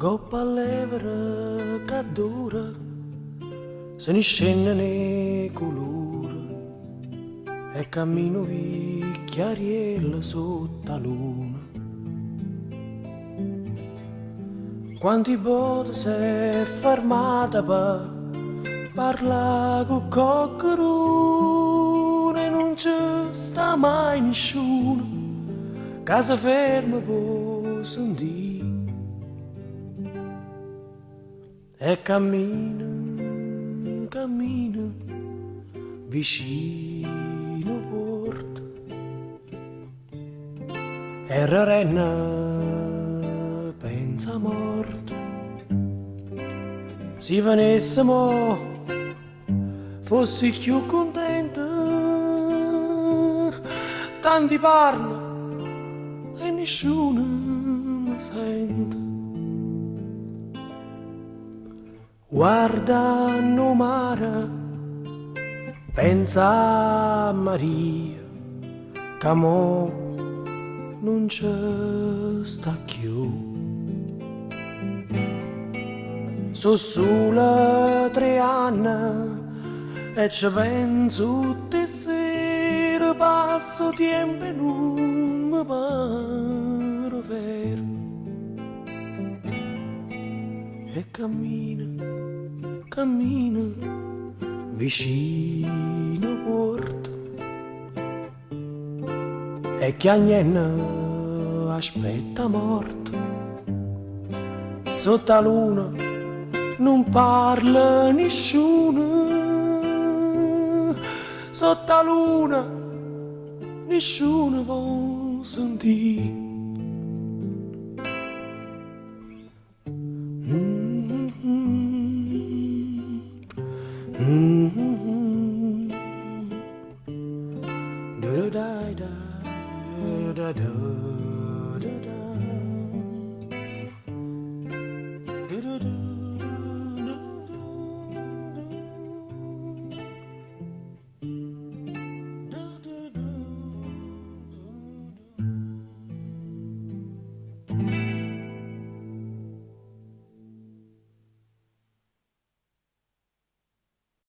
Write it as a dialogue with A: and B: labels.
A: Coppa levere che dura, se ne scende nei colori e cammino vi chiariella sotto la luna. Quanti volte si è fermata per parlare con qualcuno e non c'è sta mai nessuno, casa ferma può sentire. E cammina, cammina, vicino porta. E Rarenna pensa a morte. Se venissimo, fossi più contenta. Tanti parlano e nessuno mi sente. Guarda no mare, pensa a Maria, che mo non c'è sta più. Sono solo 3 anni e ci penso tutte sere, passo tempo e non mi pare vero. E cammina, cammina vicino porto e che agnenna aspetta morto. Sotto la luna non parla nessuno, sotto la luna nessuno vuol sentire. Da da da da da da da.